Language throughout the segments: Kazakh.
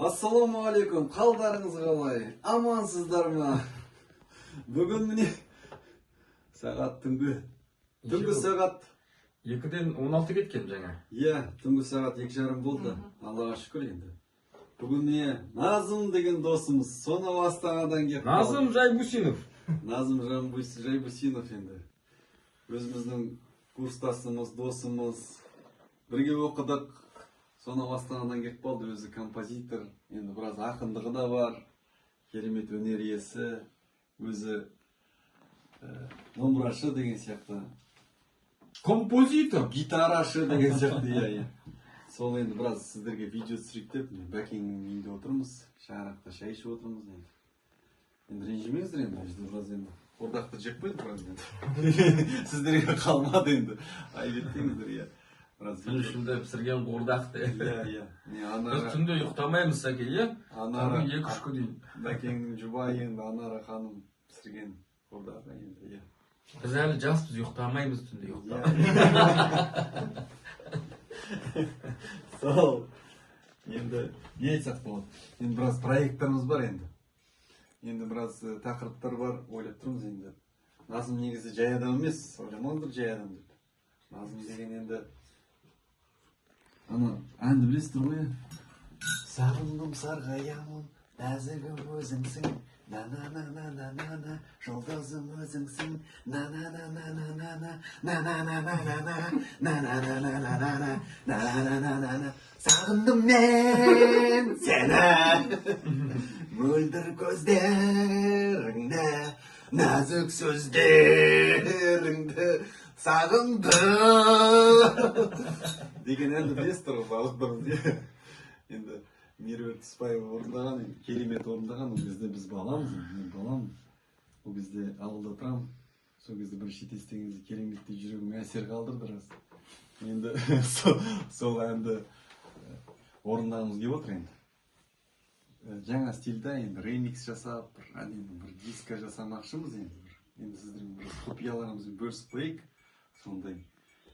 Ассаламу алейкум, қалдарыңыз қалай? Амансыздар ма? Бүгін міне сағат түнгі сағат 2-ден 16 кеткен жаңа. Иә, түнгі сағат 2:30 болды. Аллаға шүкір енді. Бүгін міне Назым деген досымыз сонау Астанадан келіп Назым Жайбусинов. Назым Жайбусинов енді. Өзіміздің курстасымыз, досымыз. Бірге оқыдық. Сонау Астанадан келіп қалды, өзі композитор, енді біраз ақындығы да бар, керемет өнер иесі, өзі домбырашы деген сияқты. Композитор. Гитарашы деген сияқты, иә. Сол енді біраз сіздерге видео түсірейік деп, бәкеңнің үйінде отырмыз, шарақта шай ішіп отырмыз енді. Енді ренжімеңіздер енді, біраз енді қордақты жеп қойдық біраз енді. Сіздерге қалмады енді, айып еттіңіздер, иә. Түн ішінде пісірген қордақты. Иә. Біз түнде ұйықтамаймыз сәке, иә? Анара 2-3 дейін. Бәкеңнің жұбайы енді Анара ханым пісірген қордағы енді, иә. Біз әлі жаспыз, ұйықтамаймыз түнде Сол. Енді не айтсақ болады? Енді біраз проекттарымыз бар енді. Енді біраз тақырыптар бар, ойлап тұрмыз енді. Назым негізі жай адам емес, ойламаңыздар жай адам деп. Назым деген енді ана әнді білесіздер ғой? Сағындым сарғаямын, нәзігім өзіңсің, на-на-на-на-на-на-на, жұлдызым өзіңсің, на-на-на-на-на-на-на, на-на-на-на-на-на, на-на-на-на-на-на, на-на-на-на-на. Сағындым мен сені, мөлдір көздеріңді, нәзік сөздеріңді сағындым деген әнді білесіздер ғой барлықтарыңыз. Енді Меруерт Тұспаева орындаған, керемет орындаған. Ол кезде біз баламыз, мен баламын. Ол кезде ауылда тұрамын. Сол кезде бір шет естіген кезде кереметтей жүрегіме әсер қалдырды рас. Енді сол әнді орындағымыз келіп отыр енді. Жаңа стильда енді ремикс жасап, бір диско жасамақшымыз енді. Енді сіздердің бір құпияларымызбен бөлісіп қояйық. Сондай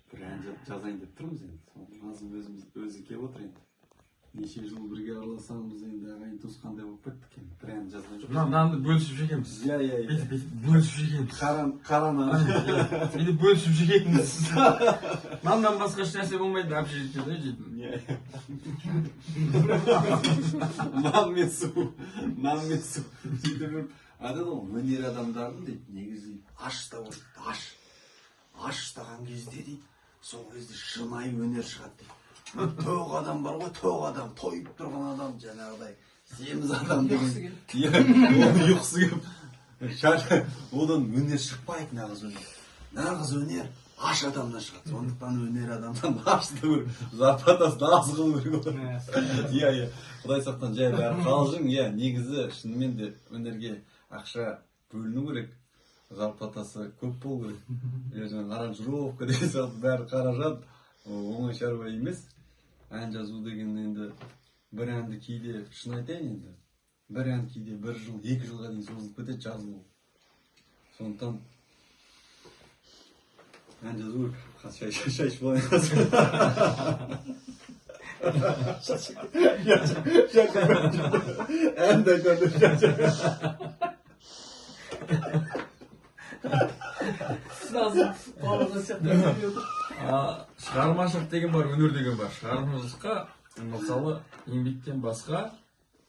бір ән жазайын деп тұрмыз енді. Назым өзі келіп отыр енді. Неше жыл бірге араласамыз енді, ағайын туысқандай болып кеттік енді. Бір ән жазған жоқ. Нанды бөлісіп жегенбіз. Иә. Бөлісіп жегенбіз. Қара нан. Мені бөлісіп жегенбіз. Наннан басқа ешнәрсе болмайды, әбші жейтін. Нан мен су. Сөйтіп жүріп, айтады ғой, өнер адамдардың дейді, негізі аш та болады, аш ұстаған кезде дейді, сол кезде шынайы өнер шығады дейді. Тоқ адам бар ғой, тоқ адам, тойып тұрған адам, жаңағыдай семіз адам деген. Оны ұйқысы кеп, одан өнер шықпайды, нағыз өнер аш адамнан шығады. Сондықтан өнер адамдан ашты көріп, зарплатасын аз қылу керек olur. Иә, Құдай сақтан жай бәрі қалжың, негізі шынымен де өнерге ақша бөліну керек. Зарплатасы көп болу керек. Аранжировка деген сияқты бәрі қаражат, оңай шаруа емес. Ән жазу деген енді бір әнді кейде шын айтайын енді. Бір ән кейде 1 жыл, 2 жылға дейін созылып кетеді жазылу. Сондықтан ән жазу керек. Шай ішіп Шығармашылық деген бар, өнер деген бар. Шығармашылыққа мысалы еңбектен басқа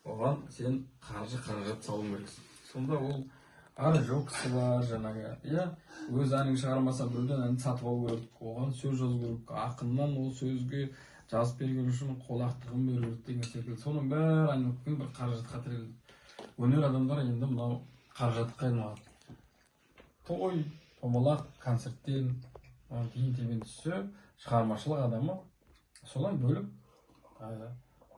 оған сен қаражат салу керексің. Сонда ол аранжировкасы бар, жаңағы, өз әнін шығармаса біреуден әнді сатып алу керек, оған сөз жазу керек, ақыннан ол сөзге жазып берген үшін қолақтығын беру керек деген секілді. Соның бәрі айналып бір қаражатқа тірелді. Өнер адамдар енді мынау қаражатқа айналады. Той, томалақ, концерттен кейін тебен түссе, шығармашылық адамы солай бөліп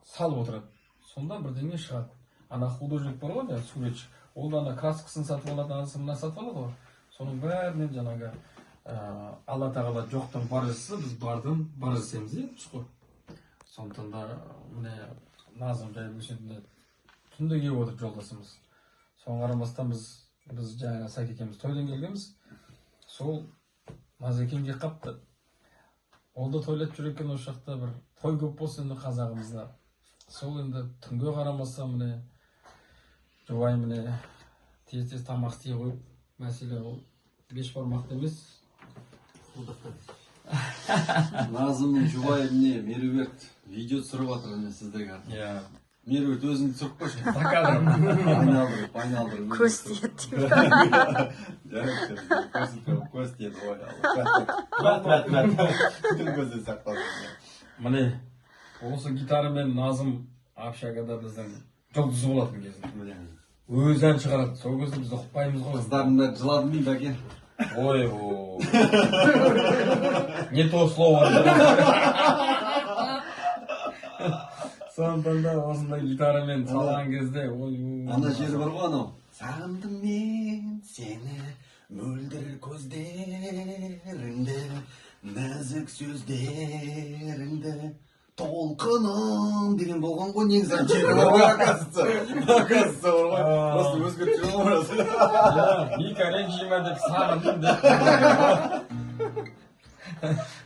салып отырады. Сонда бірдеңе шығады. Ана художник бар ғой, суретші. Ол да краскасын сатып алады, анасы мына сатып алады ғой. Соның бәрінен жаңағы Алла тағала жоқтан бар жасаса, біз бар жасаймыз дейміз ғой. Сондықтан да міне Назым Жайбусиновне түнде келіп отырып жолдасымыз. Соған қарамастан біз жаңа Сәке екеуміз тойдан келгенбіз. Сол Назекеңге қапты. Ол да тойлап жүр екен, осы жақта бір той көп болса енді қазағымызда. сол енді түнге қарамаса міне жұбайым міне тез тамақ істей қойып, мәселе ол беш бармақты емес. Назым мен жұбайым не Меруерт видео түсіріп жатыр міне сіздерге. Иә. Меруерт өзіңді түсіріп қойшы. Закадром. Айналдырып. Көз тиеді. Көз тиеді. Ой, көзде сақталды. Міне осы гитарамен Назым общагада біздің жұлдызы болатын кезінде. Өз ән шығарады. Сол кезде біз ұқпаймыз ғой. Қыздардың да жыладым дейді әке. Ой, не то слово. Сондықтан да осындай гитарамен салған кезде Ана жері бар ғой анау. Сағындым мен сені, мөлдір көздеріңді, нәзік сөздеріңді, толқыным деген болған ғой. Негізі жері бар ғой, оказывается бар ғой. Просто өзгертіп жүрген ғой. Мика ренжима деп сағындым деп.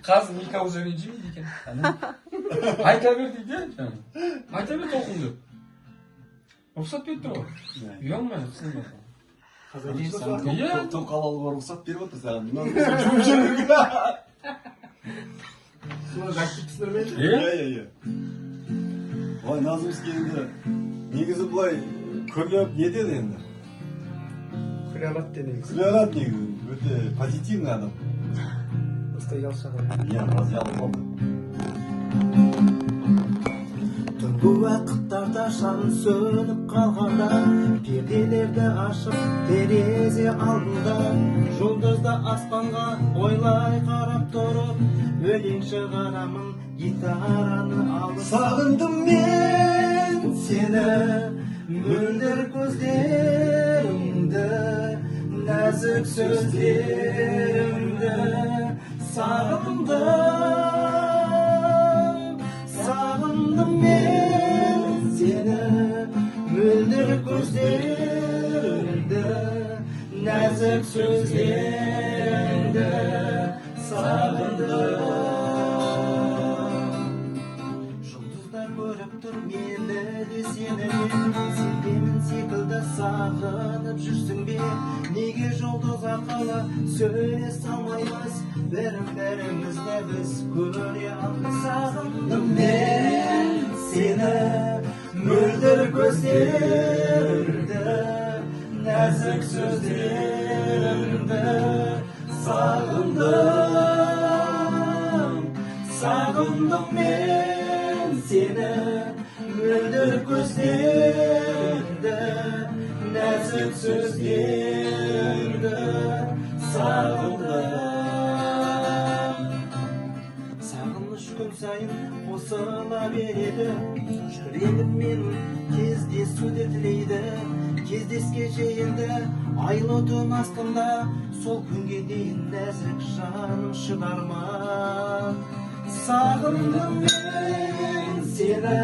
Қазір Мика уже ренжимейді екен. Айта бер дейді. Айта бер толқын деп. Рұқсат беріп тұр ғой. Ұялмай қысылмай. Тоқалалыға рұқсат беріп отыр саған. Иә. Ой, Назымский енді негізі былай күліп нетеді енді. Күле алады негізі. Күле алады негізі. Өте позитивный адам. Просто ұялшақ. Иә, аз ұялып қалды. Түнгі уақыттарда шамын сөніп қалғанда, перделерді ашып терезе алдында, жұлдызды аспанға ойлай қарап тұрып, өлең шығарамын гитараны алып. Сағындым мен сені, мөлдір көздеріңді, нәзік сөздеріңді, сағындым мен сені, мөлдір көздеріңді, нәзік сөздеріңді, сағындым. Жұлдыздар көріп тұр мені де сені де, сенбемін секілді сағынып жүрсің бе? Неге жұлдыз арқылы сөйлесе алмаймыз, бірімізді біз көре алмай? Сағындым мен сені, мөлдір көздеріңді, нәзік сөздеріңді, сағындым мен сені, мөлдір көздеріңді, нәзік сөздеріңді, сағыныш күн сайын қосыла береді, жүрегім менің кездесуді тілейді. Кездескенше енді айлы түн астында, сол күнге дейін нәзік жаным шыдар ма? Сағындым мен сені,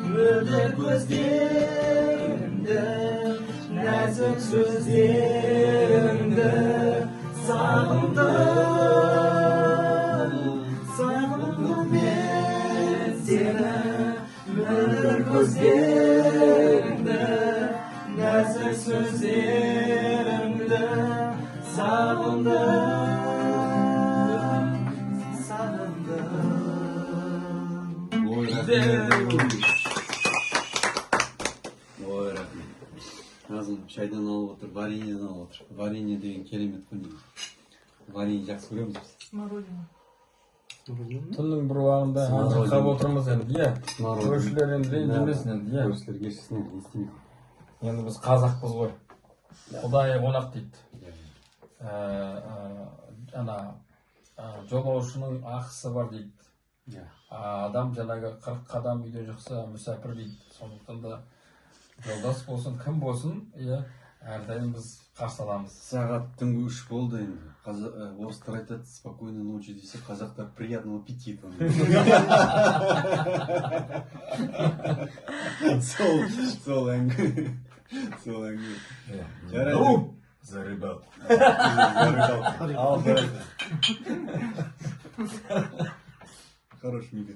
мөлдір көздеріңді, нәзік сөздеріңді, сағындым мен сені, мөлдір көздеріңді, нәзік сөздеріңді, сағындым. Ой, рахмет. Назым шайдан алып отыр, вареньеден алып отыр. Варенье деген керемет қой. Варенье жақсы көреміз біз. Түннің бір уағында қап отырмыз енді, иә. Көршілер енді ренжімесін енді, иә. Көршілер кешісін естімейді. Енді біз қазақпыз ғой. Құдайы қонақ дейді. Ана жолаушының ақысы бар дейді. Адам жаңағы 40 қадам үйде шықса мүсәпір дейді. Сондықтан да жолдас болсын, кім болсын, иә, әрдайым біз қарсы аламыз. Сағат түнгі 3 болды енді. Орыстар айтады, спокойной ночи десе, қазақтар приятного аппетита. Сол әңгіме. Жарайды. За ребят. Хорош, Мига.